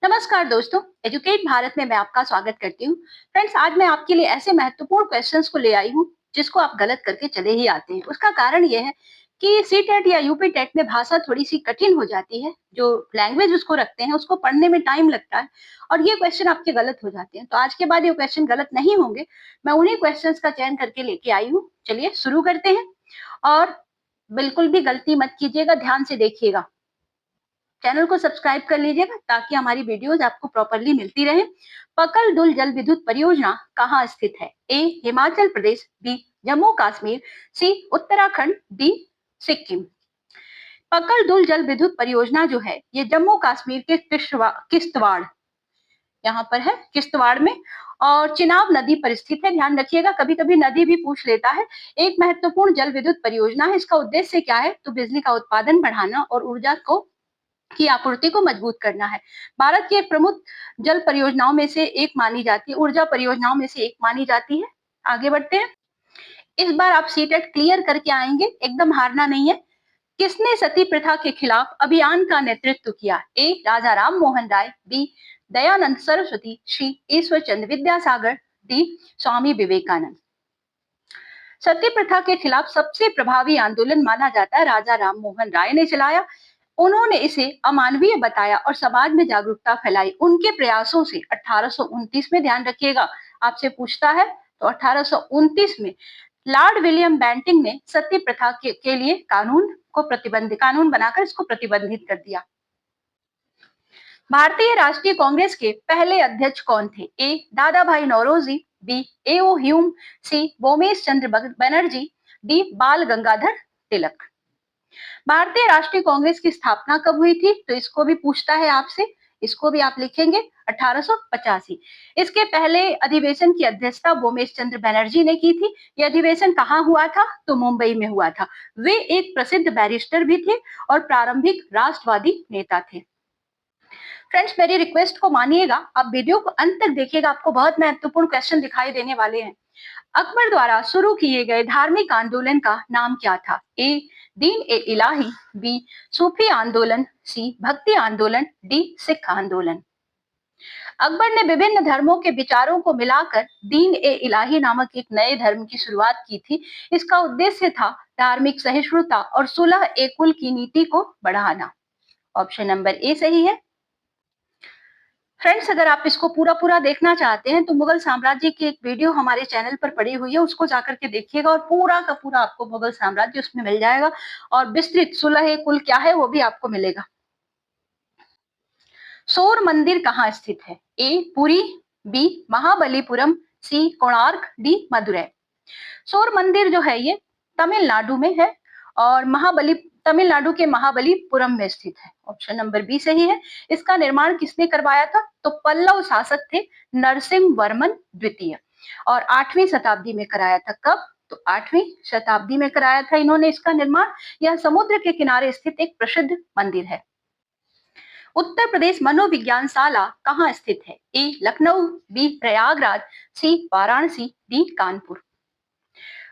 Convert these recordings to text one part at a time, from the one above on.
नमस्कार दोस्तों, एजुकेट भारत में मैं आपका स्वागत करती हूँ। फ्रेंड्स, आज मैं आपके लिए ऐसे महत्वपूर्ण क्वेश्चंस को ले आई हूँ जिसको आप गलत करके चले ही आते हैं। उसका कारण ये है कि सी टेट या यूपी टेट में भाषा थोड़ी सी कठिन हो जाती है। जो लैंग्वेज उसको रखते हैं उसको पढ़ने में टाइम लगता है और ये क्वेश्चन आपके गलत हो जाते हैं। तो आज के बाद ये क्वेश्चन गलत नहीं होंगे। मैं उन्हीं क्वेश्चन का चयन करके लेके आई हूँ। चलिए शुरू करते हैं। और बिल्कुल भी गलती मत कीजिएगा, ध्यान से देखिएगा। चैनल को सब्सक्राइब कर लीजिएगा ताकि हमारी वीडियोस आपको प्रॉपरली मिलती रहे। पकल दुल जल विद्युत परियोजना कहाँ स्थित है? ए हिमाचल प्रदेश, बी जम्मू कश्मीर, सी उत्तराखंड, डी सिक्किम। पकल दुल जल विद्युत परियोजना जो है ये जम्मू कश्मीर के किश्तवाड़ यहाँ पर है, किश्तवाड़ में। और चिनाब नदी पर स्थित है। ध्यान रखिएगा, कभी कभी नदी भी पूछ लेता है। एक महत्वपूर्ण जल विद्युत परियोजना है। इसका उद्देश्य क्या है? तो बिजली का उत्पादन बढ़ाना और ऊर्जा को की आपूर्ति को मजबूत करना है। भारत की एक प्रमुख जल परियोजनाओं में से एक मानी जाती है, ऊर्जा परियोजनाओं में से एक मानी जाती है। आगे बढ़ते हैं। इस बार आप सीटेट क्लियर करके आएंगे, एकदम हारना नहीं है। किसने सती प्रथा के खिलाफ अभियान का नेतृत्व किया? ए राजा राम मोहन राय, बी दयानंद सरस्वती, सी ईश्वर चंद्र विद्यासागर, डी स्वामी विवेकानंद। सती प्रथा के खिलाफ सबसे प्रभावी आंदोलन माना जाता है राजा राम मोहन राय ने चलाया। उन्होंने इसे अमानवीय बताया और समाज में जागरूकता फैलाई। उनके प्रयासों से 1829 में, ध्यान रखिएगा आपसे पूछता है, तो 1829 में लॉर्ड विलियम बेंटिंग ने सती प्रथा के लिए कानून बनाकर इसको प्रतिबंधित कर दिया। भारतीय राष्ट्रीय कांग्रेस के पहले अध्यक्ष कौन थे? ए दादा भाई नौरोजी, बी एओ ह्यूम, सी बोमेश चंद्र बनर्जी, डी बाल गंगाधर तिलक। भारतीय राष्ट्रीय कांग्रेस की स्थापना कब हुई थी? तो इसको भी पूछता है आपसे, इसको भी आप लिखेंगे 1885। इसके पहले अधिवेशन की अध्यक्षता बोमेश चंद्र बनर्जी ने की थी। यह अधिवेशन कहाँ हुआ था? तो मुंबई में हुआ था। वे एक प्रसिद्ध बैरिस्टर भी थे और प्रारंभिक राष्ट्रवादी नेता थे। फ्रेंड्स, मेरी रिक्वेस्ट को मानिएगा, आप वीडियो को अंत तक देखिएगा, आपको बहुत महत्वपूर्ण क्वेश्चन दिखाई देने वाले हैं। अकबर द्वारा शुरू किए गए धार्मिक आंदोलन का नाम क्या था? ए दीन ए इलाही, बी सूफी आंदोलन, सी भक्ति आंदोलन, डी सिख आंदोलन। अकबर ने विभिन्न धर्मों के विचारों को मिलाकर दीन ए इलाही नामक एक नए धर्म की शुरुआत की थी। इसका उद्देश्य था धार्मिक सहिष्णुता और सुलह ए कुल की नीति को बढ़ाना। ऑप्शन नंबर ए सही है। फ्रेंड्स, अगर आप इसको पूरा देखना चाहते हैं तो मुगल साम्राज्य की एक वीडियो हमारे चैनल पर पड़ी हुई है, उसको जाकर के देखिएगा और पूरा का पूरा आपको मुगल साम्राज्य उसमें मिल जाएगा और विस्तृत सुलह कुल क्या है वो भी आपको मिलेगा। सौर मंदिर कहाँ स्थित है? ए पुरी, बी महाबलीपुरम, सी कोणार्क, डी मदुरै। सौर मंदिर जो है ये तमिलनाडु में है और तमिलनाडु के महाबलीपुरम में स्थित है। ऑप्शन नंबर बी सही है। इसका निर्माण किसने करवाया था? तो पल्लव शासक थे नरसिंह वर्मन द्वितीय और 8वीं शताब्दी में कराया था। कब? तो 8वीं शताब्दी में कराया था इन्होंने इसका निर्माण। यह समुद्र के किनारे स्थित एक प्रसिद्ध मंदिर है। उत्तर प्रदेश मनोविज्ञानशाला कहाँ स्थित है? ए लखनऊ, बी प्रयागराज, सी वाराणसी, डी कानपुर।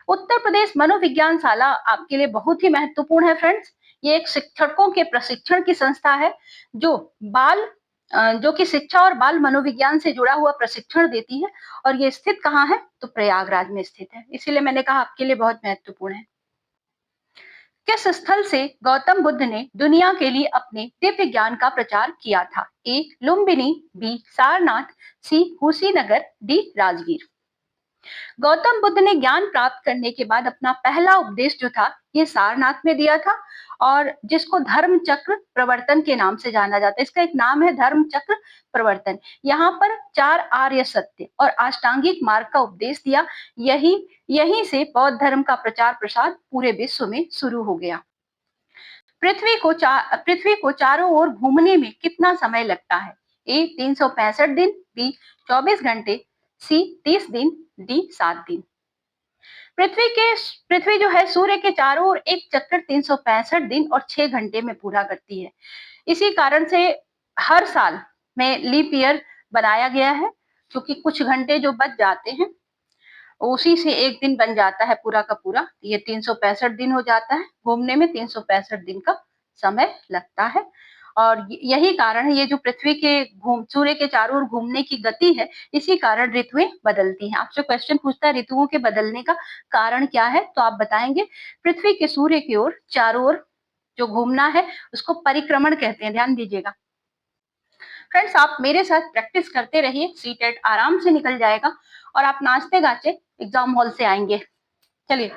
उत्तर प्रदेश मनोविज्ञानशाला आपके लिए बहुत ही महत्वपूर्ण है फ्रेंड्स। ये एक शिक्षकों के प्रशिक्षण की संस्था है जो कि शिक्षा और बाल मनोविज्ञान से जुड़ा हुआ प्रशिक्षण देती है और ये स्थित कहाँ है? तो प्रयागराज में स्थित है। इसीलिए मैंने कहा आपके लिए बहुत महत्वपूर्ण है। किस स्थल से गौतम बुद्ध ने दुनिया के लिए अपने दिव्य ज्ञान का प्रचार किया था? ए लुम्बिनी, बी सारनाथ, सी कुशीनगर, डी राजगीर। गौतम बुद्ध ने ज्ञान प्राप्त करने के बाद अपना पहला उपदेश जो था ये सारनाथ में दिया था और जिसको धर्म चक्र प्रवर्तन के नाम से जाना जाता है। इसका एक नाम है धर्म चक्र प्रवर्तन। यहाँ पर 4 आर्य सत्य और अष्टांगिक मार्ग का उपदेश दिया। यहीं से बौद्ध धर्म का प्रचार प्रसार पूरे विश्व में शुरू हो गया। पृथ्वी को चारों ओर घूमने में कितना समय लगता है? ए 365 दिन, बी 24 घंटे, सी 30 दिन, डी 7 दिन। पृथ्वी जो है सूर्य के चारों ओर एक चक्कर 365 दिन और 6 घंटे में पूरा करती है। इसी कारण से हर साल में लीप ईयर बनाया गया है, क्योंकि कुछ घंटे जो बच जाते हैं उसी से एक दिन बन जाता है पूरा का पूरा। ये 365 दिन हो जाता है, घूमने में 365 दिन का समय लगता है। और यही कारण है, ये जो पृथ्वी के सूर्य के चारों ओर घूमने की गति है, इसी कारण ऋतुएं बदलती हैं। आपसे क्वेश्चन पूछता है ऋतुओं के बदलने का कारण क्या है, तो आप बताएंगे पृथ्वी के सूर्य की ओर चारों ओर जो घूमना है उसको परिक्रमण कहते हैं, ध्यान दीजिएगा। फ्रेंड्स, आप मेरे साथ प्रैक्टिस करते रहिए, सीटेट आराम से निकल जाएगा और आप नाचते गाते एग्जाम हॉल से आएंगे। चलिए,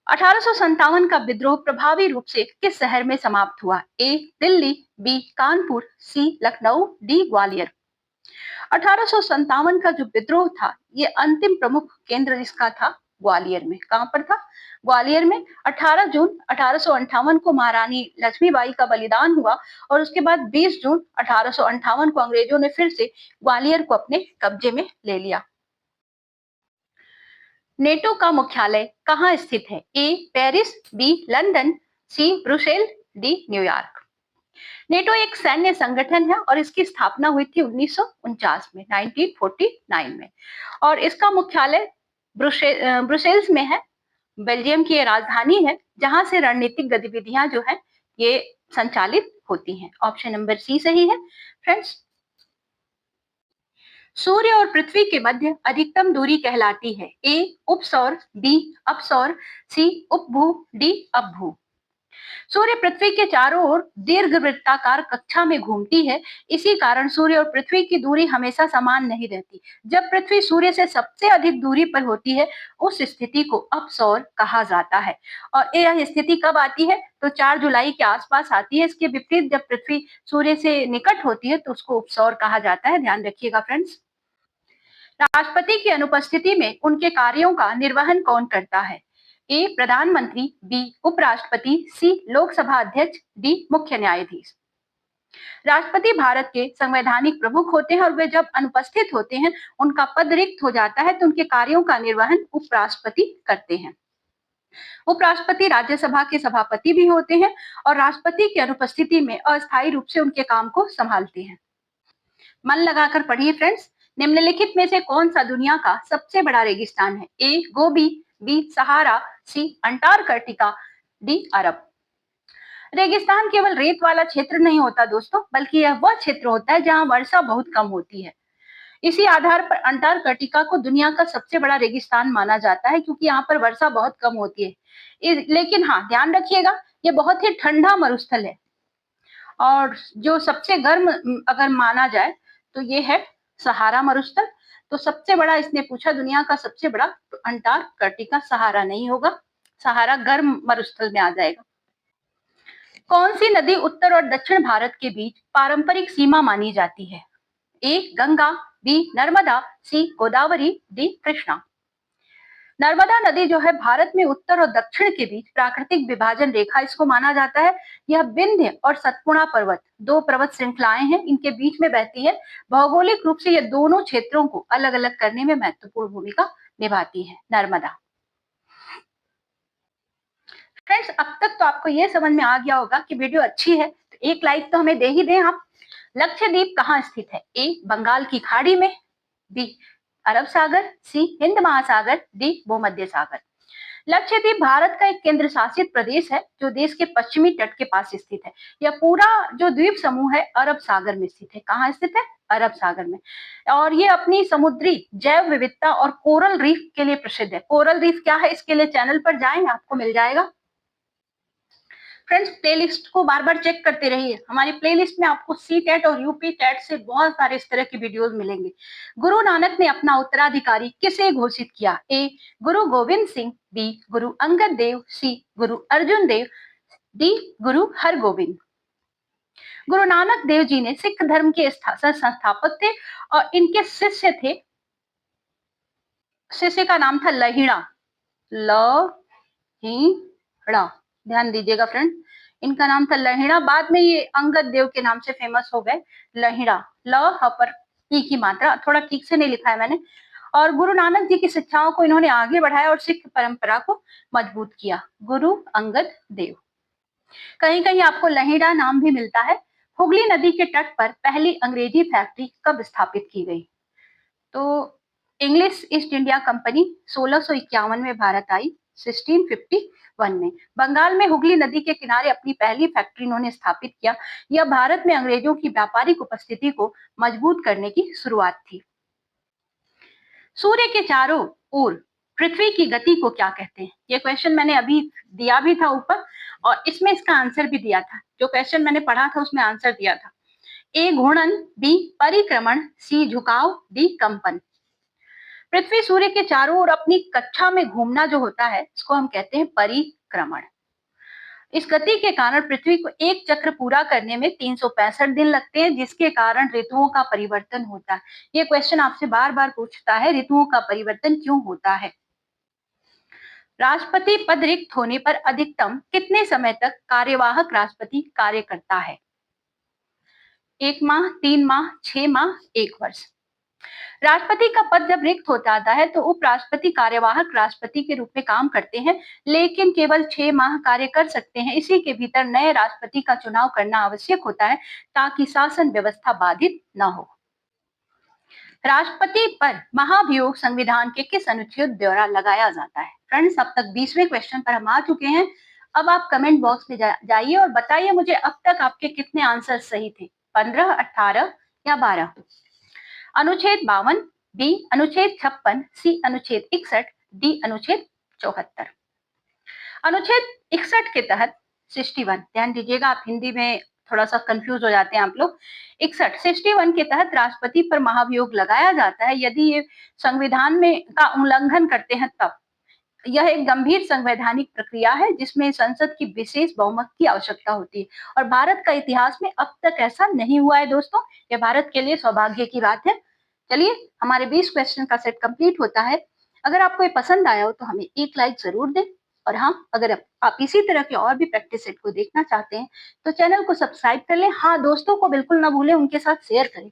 1857 का विद्रोह प्रभावी रूप से किस शहर में समाप्त हुआ? ए दिल्ली, बी कानपुर, सी लखनऊ, डी ग्वालियर। 1857 का जो विद्रोह था, ये अंतिम प्रमुख केंद्र इसका था ग्वालियर में। कहां पर था? ग्वालियर में। 18 जून 1858 को महारानी लक्ष्मीबाई का बलिदान हुआ और उसके बाद 20 जून 1858 को अंग्रेजों ने फिर से ग्वालियर को अपने कब्जे में ले लिया। नेटो का मुख्यालय कहाँ स्थित है? ए पेरिस, बी लंदन, सी ब्रुसेल, डी न्यूयॉर्क। नेटो एक सैन्य संगठन है और इसकी स्थापना हुई थी 1949 में, 1949 में, और इसका मुख्यालय ब्रुसेल्स में है। बेल्जियम की ये राजधानी है, जहां से रणनीतिक गतिविधियां जो है ये संचालित होती हैं। ऑप्शन नंबर सी सही है। फ्रेंड्स, सूर्य और पृथ्वी के मध्य अधिकतम दूरी कहलाती है? ए उपसौर, बी अपसौर, सी उपभू, डी अपभू। सूर्य पृथ्वी के चारों ओर दीर्घवृत्ताकार कक्षा में घूमती है, इसी कारण सूर्य और पृथ्वी की दूरी हमेशा समान नहीं रहती। जब पृथ्वी सूर्य से सबसे अधिक दूरी पर होती है, उस स्थिति को अपसौर कहा जाता है। और यह स्थिति कब आती है? तो 4 जुलाई के आसपास आती है। इसके विपरीत जब पृथ्वी सूर्य से निकट होती है तो उसको उपसौर कहा जाता है। ध्यान रखिएगा फ्रेंड्स। राष्ट्रपति की अनुपस्थिति में उनके कार्यों का निर्वहन कौन करता है? ए प्रधानमंत्री, बी उपराष्ट्रपति, सी लोकसभा अध्यक्ष, डी मुख्य न्यायाधीश। राष्ट्रपति भारत के संवैधानिक प्रमुख होते हैं और वे जब अनुपस्थित होते हैं, उनका पद रिक्त हो जाता है, तो उनके कार्यों का निर्वहन उपराष्ट्रपति करते हैं। उपराष्ट्रपति राज्यसभा के सभापति भी होते हैं और राष्ट्रपति की अनुपस्थिति में अस्थायी रूप से उनके काम को संभालते हैं। मन लगाकर पढ़िए फ्रेंड्स। निम्नलिखित में से कौन सा दुनिया का सबसे बड़ा रेगिस्तान है? ए गोबी, बी सहारा, सी अंटार्कटिका, डी अरब। रेगिस्तान केवल रेत वाला क्षेत्र नहीं होता दोस्तों, बल्कि यह वह क्षेत्र होता है जहां वर्षा बहुत कम होती है। इसी आधार पर अंटार्कटिका को दुनिया का सबसे बड़ा रेगिस्तान माना जाता है, क्योंकि यहाँ पर वर्षा बहुत कम होती है। लेकिन हाँ, ध्यान रखिएगा, ये बहुत ही ठंडा मरुस्थल है और जो सबसे गर्म अगर माना जाए तो ये है सहारा मरुस्थल। तो सबसे बड़ा इसने पूछा दुनिया का सबसे बड़ा, तो अंटार्कटिका, सहारा नहीं होगा, सहारा गर्म मरुस्थल में आ जाएगा। कौन सी नदी उत्तर और दक्षिण भारत के बीच पारंपरिक सीमा मानी जाती है? ए गंगा, बी नर्मदा, सी गोदावरी, डी कृष्णा। नर्मदा नदी जो है भारत में उत्तर और दक्षिण के बीच प्राकृतिक विभाजन रेखा इसको माना जाता है। यह विंध्य और सतपुड़ा पर्वत, 2 पर्वत श्रृंखलाएं हैं, इनके बीच में बहती है। भौगोलिक रूप से ये दोनों क्षेत्रों को अलग अलग करने में महत्वपूर्ण भूमिका निभाती है नर्मदा। फ्रेंड्स, अब तक तो आपको ये समझ में आ गया होगा कि वीडियो अच्छी है तो एक लाइक तो हमें दे ही दें आप। लक्षद्वीप कहाँ स्थित है? ए बंगाल की खाड़ी में, बी अरब सागर, सी हिंद महासागर, डी भूमध्य सागर। लक्षद्वीप भारत का एक केंद्र शासित प्रदेश है जो देश के पश्चिमी तट के पास स्थित है। यह पूरा जो द्वीप समूह है अरब सागर में स्थित है। कहाँ स्थित है? अरब सागर में। और ये अपनी समुद्री जैव विविधता और कोरल रीफ के लिए प्रसिद्ध है। कोरल रीफ क्या है, इसके लिए चैनल पर जाएं, आपको मिल जाएगा। फ्रेंड्स, प्लेलिस्ट को बार बार चेक करते रहिए। हमारी प्लेलिस्ट में आपको सी टेट और यूपी टेट से बहुत सारे इस तरह की वीडियोस मिलेंगे। गुरु नानक ने अपना उत्तराधिकारी किसे घोषित किया? ए गुरु गोविंद सिंह, बी गुरु अंगद देव, सी गुरु अर्जुन देव, डी गुरु हरगोविंद। गुरु नानक देव जी ने सिख धर्म के संस्थापक थे और इनके शिष्य थे, शिष्य का नाम था लहिड़ा, लहिड़ा, ध्यान दीजिएगा फ्रेंड, इनका नाम था लहिड़ा। बाद में ये अंगद देव के नाम से फेमस हो गए। लहिड़ा, ल ह पर ई की मात्रा थोड़ा ठीक से नहीं लिखा है मैंने। और गुरु नानक जी की शिक्षाओं को इन्होंने आगे बढ़ाया और सिख परंपरा को मजबूत किया। गुरु अंगद देव। कहीं कहीं आपको लहिड़ा नाम भी मिलता है। हुगली नदी के तट पर पहली अंग्रेजी फैक्ट्री कब स्थापित की गई? तो इंग्लिश ईस्ट इंडिया कंपनी 1651 में भारत आई। 1651 में। बंगाल में हुगली नदी के किनारे अपनी पहली फैक्ट्री इन्होंने स्थापित किया। यह भारत में अंग्रेजों की व्यापारिक उपस्थिति को मजबूत करने की शुरुआत थी। सूर्य के चारों ओर पृथ्वी की गति को क्या कहते हैं? ये क्वेश्चन मैंने अभी दिया भी था ऊपर, और इसमें इसका आंसर भी दिया था। जो क्वेश्चन मैंने पढ़ा था उसमें आंसर दिया था। ए घूर्णन, बी परिक्रमण, सी झुकाव, डी कंपन। पृथ्वी सूर्य के चारों ओर अपनी कक्षा में घूमना जो होता है, इसको हम कहते हैं परिक्रमण। इस गति के कारण पृथ्वी को एक चक्र पूरा करने में 365 दिन लगते हैं, जिसके कारण ऋतुओं का परिवर्तन होता है। ये क्वेश्चन आपसे बार बार पूछता है, ऋतुओं का परिवर्तन क्यों होता है? राष्ट्रपति पद रिक्त होने पर अधिकतम कितने समय तक कार्यवाहक राष्ट्रपति कार्य करता है? 1 माह, 3 माह, 6 माह, 1 वर्ष। राष्ट्रपति का पद जब रिक्त हो जाता है तो उपराष्ट्रपति कार्यवाहक राष्ट्रपति के रूप में काम करते हैं, लेकिन केवल 6 माह कार्य कर सकते हैं। इसी के भीतर नए राष्ट्रपति का चुनाव करना आवश्यक होता है ताकि शासन व्यवस्था बाधित न हो। राष्ट्रपति पर महाभियोग संविधान के किस अनुच्छेद द्वारा लगाया जाता है? फ्रेंड्स, अब तक 20वें क्वेश्चन पर हम आ चुके हैं। अब आप कमेंट बॉक्स में जाइए और बताइए मुझे अब तक आपके कितने आंसर सही थे, 15, 18 या 12। अनुच्छेद 52, बी अनुच्छेद 56, सी अनुच्छेद 61, डी अनुच्छेद 74। अनुच्छेद 61 के तहत 61, ध्यान दीजिएगा, आप हिंदी में थोड़ा सा कंफ्यूज हो जाते हैं आप लोग। 61 के तहत राष्ट्रपति पर महाभियोग लगाया जाता है यदि ये संविधान में का उल्लंघन करते हैं तब। यह एक गंभीर संवैधानिक प्रक्रिया है जिसमें संसद की विशेष बहुमत की आवश्यकता होती है, और भारत का इतिहास में अब तक ऐसा नहीं हुआ है दोस्तों। यह भारत के लिए सौभाग्य की बात है। चलिए, हमारे 20 क्वेश्चन का सेट कंप्लीट होता है। अगर आपको ये पसंद आया हो तो हमें एक लाइक जरूर दें, और हाँ, अगर आप इसी तरह के और भी प्रैक्टिस सेट को देखना चाहते हैं तो चैनल को सब्सक्राइब कर लें। हाँ, दोस्तों को बिल्कुल ना भूलें, उनके साथ शेयर करें।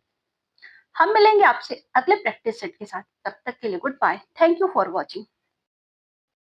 हम मिलेंगे आपसे अगले प्रैक्टिस सेट के साथ। तब तक के लिए good bye. Thank you for watching.